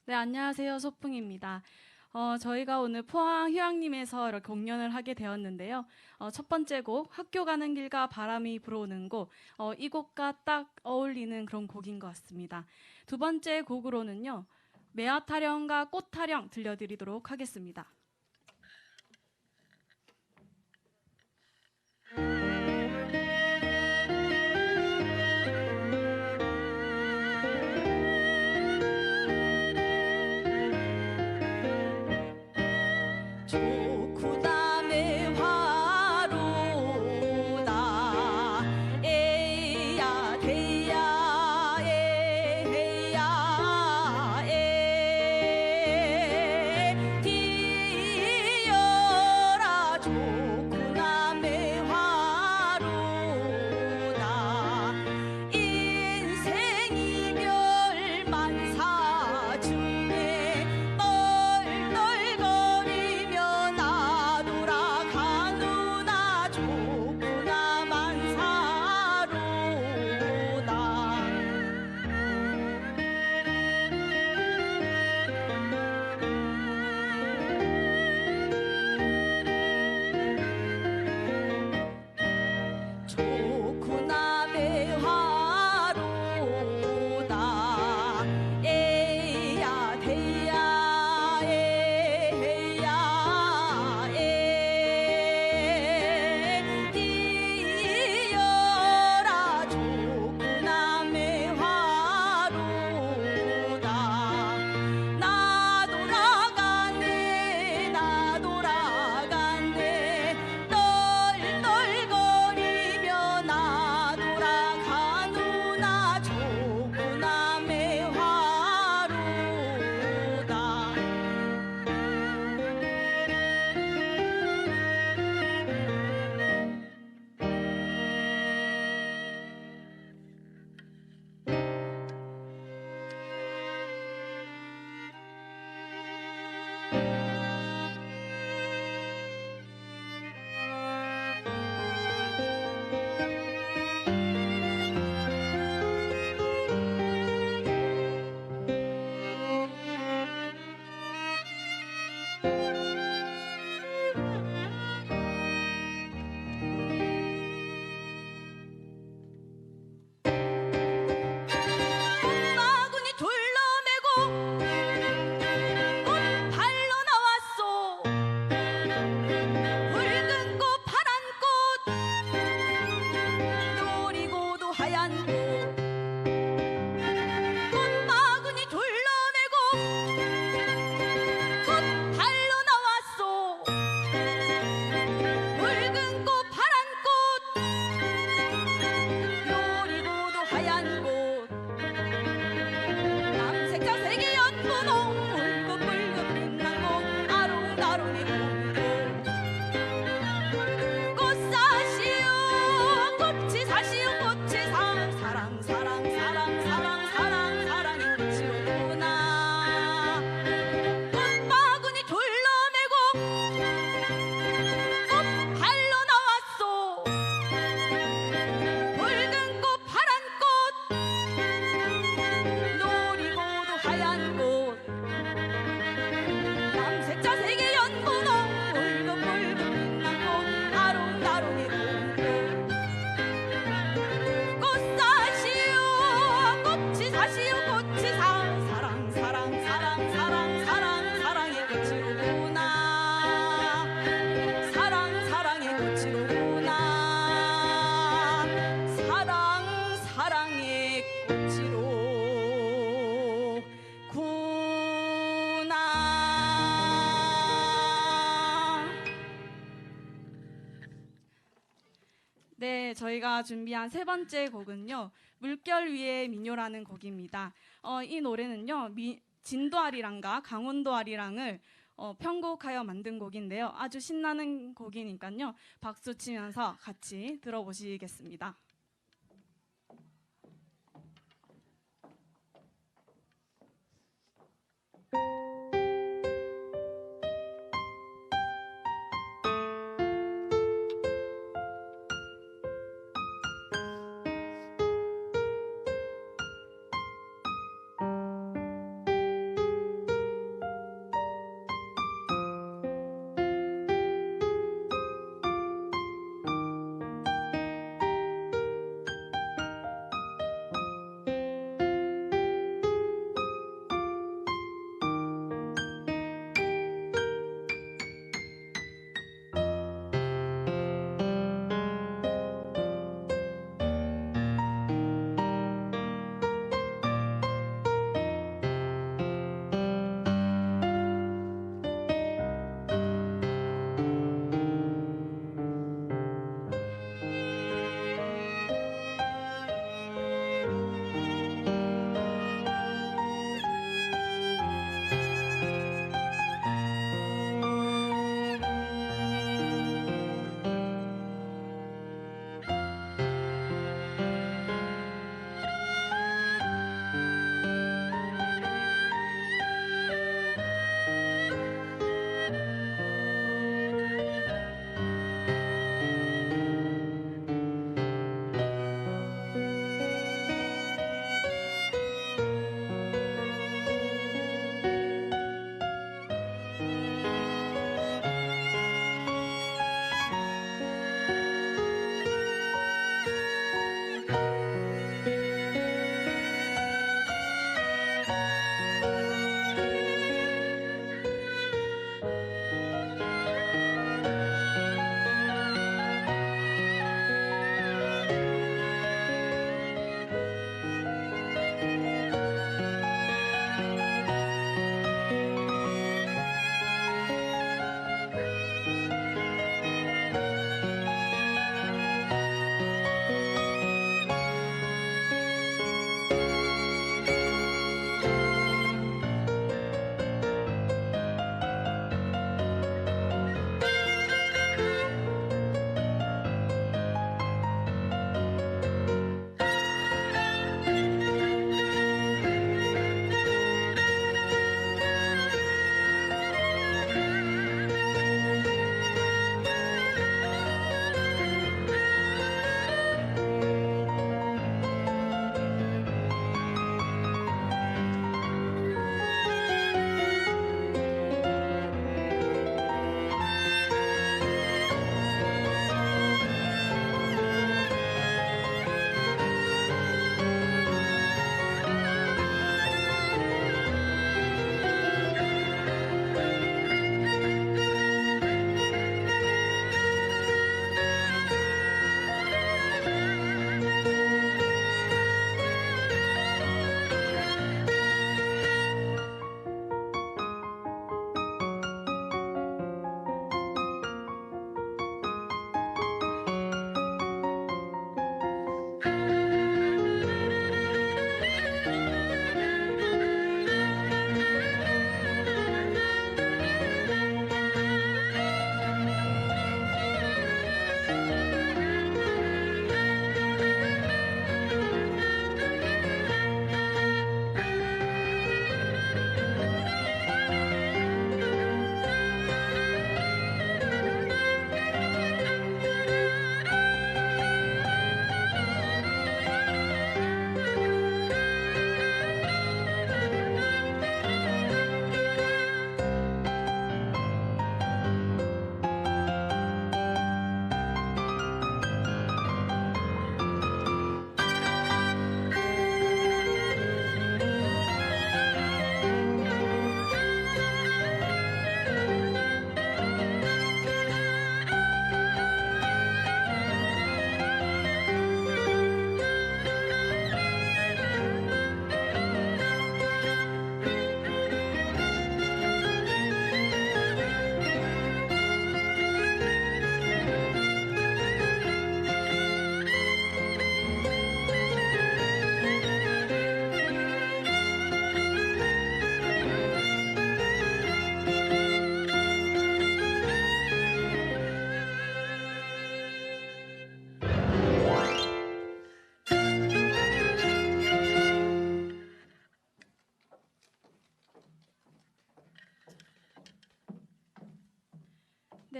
네, 안녕하세요. 소풍입니다. 저희가 오늘 포항 휴양림에서 이렇게 공연을 하게 되었는데요. 첫 번째 곡, 학교 가는 길과 바람이 불어오는 곡, 이 곡과 딱 어울리는 그런 곡인 것 같습니다. 두 번째 곡으로는요, 매화 타령과 꽃 타령 들려드리도록 하겠습니다. 좋구나 매화로다 에야 대야 에야 에 디어라 좋구나 매화로다 인생 이별 만사 중에 널널거리며 나 돌아가누나 좋구나 만사로다 좋구나 매화로다 에야 대야 에야 에 디어라 좋구나 매화로다 나 돌아가네 나 돌아가네 널널거리며 나 돌아가누나 좋구나 매화로다 꽃바구니 둘러매고 꽃 팔러 나왔소 붉은 꽃 파란 꽃 노리고도 하얀 꽃 꽃바구니 둘러매고 꽃 팔러 나왔소 붉은 꽃 파란 꽃 노리고도 하얀 꽃 남색자 세계 연분홍 울긋불긋 빛난 꽃 아롱다롱이 꽃사시오 꽃이 사시오 꽃이 사랑 사랑 사랑 사랑 사랑 사랑이 꽃이로구나 꽃바구니 둘러매고 꽃 팔러 나왔소 붉은 꽃 파란 꽃 노리고도 하얀 꽃 남색자 세계 연분홍 울긋불긋 빛난 꽃 아롱다롱이 꽃사시오 꽃이 사시오 꽃이 사랑 사랑 사랑 사랑 사랑 사랑의 꽃이로구나 사랑 사랑의 꽃이로구나 사랑 사랑의 꽃이로구나 네, 저희가 준비한 세 번째 곡은요, 물결 위의 민요라는 곡입니다. 이 노래는요, 진도 아리랑과 강원도 아리랑을 편곡하여 만든 곡인데요. 아주 신나는 곡이니까요, 박수 치면서 같이 들어보시겠습니다.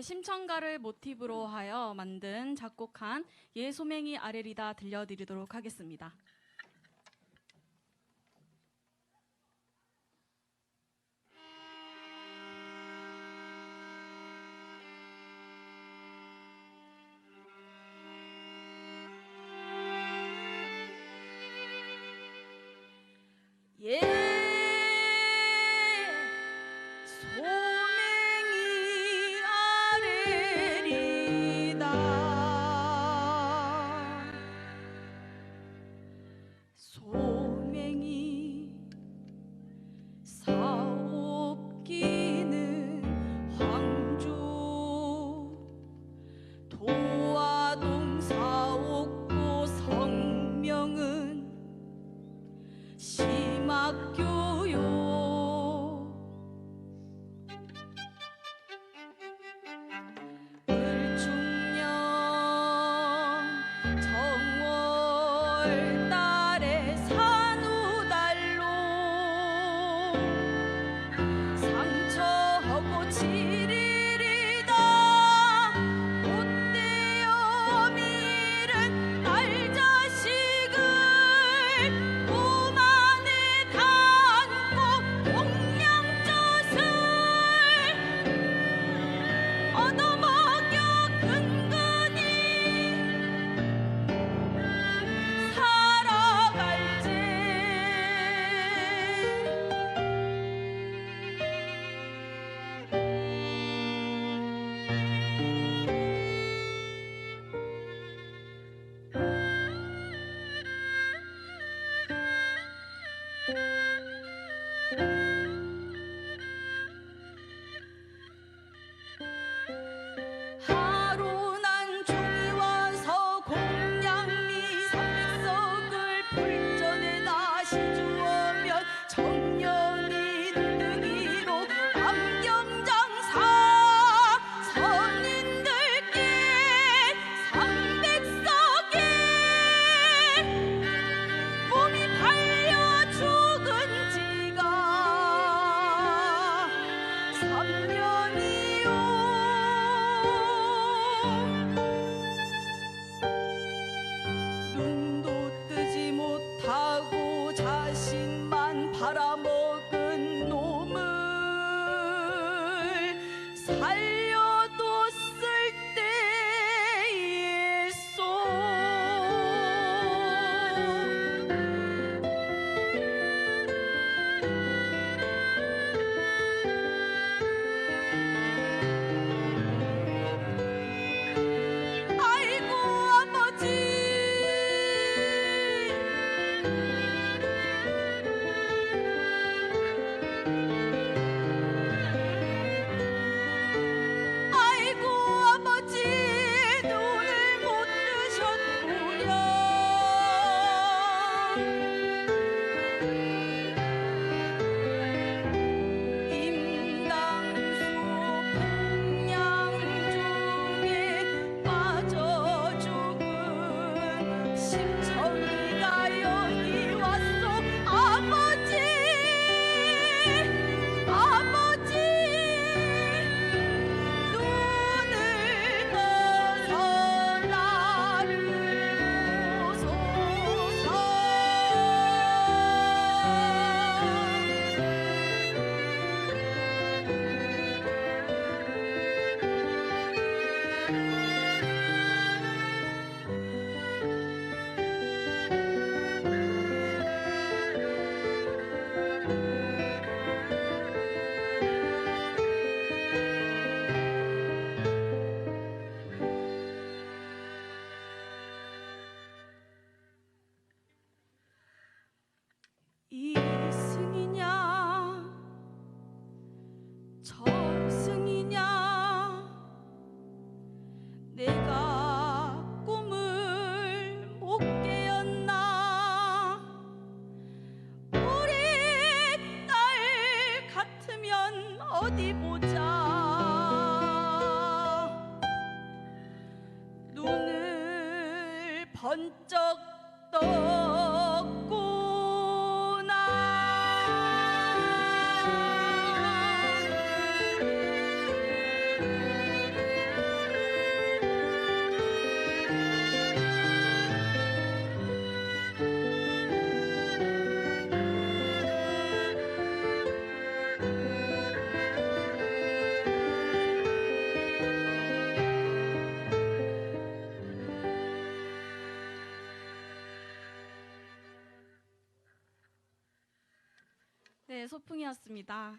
네, 심청가를 모티브로 하여 만든 작곡한 예 소맹이 아래리다 들려드리도록 하겠습니다. 예 소맹이 아래리다 소맹이 사옵기는 황주 도화동 사옥고 성명은 심학교요 을중년 정월달에 산우달로 상처하고 7일이다 못되어 밀은 딸 자식을 몸 안에 담고 공양젖을 얻어먹여 근근히 살아갈지 하루 난 종이 와서 공양미 300석을 풀전에 다시 주어면 청년이 능이로 남경장사 선인들께 300석에 몸이 팔려 죽은 지가 3년이요 눈도 뜨지 못하고 자신만 팔아먹은 놈을 살려뒀을 때일소 아이고 아버지 아이고 아버지 눈을 못 뜨셨구려 임당수 풍량 중에 빠져 죽은 심청이가 여기 왔소 아버지 아버지 눈을 떠서 나를 보소서 이승이냐 저승이냐 내가 꿈을 못 깨었나 우리 딸 같으면 어디 보자 눈을 번쩍 떴구나 네, 소풍이었습니다.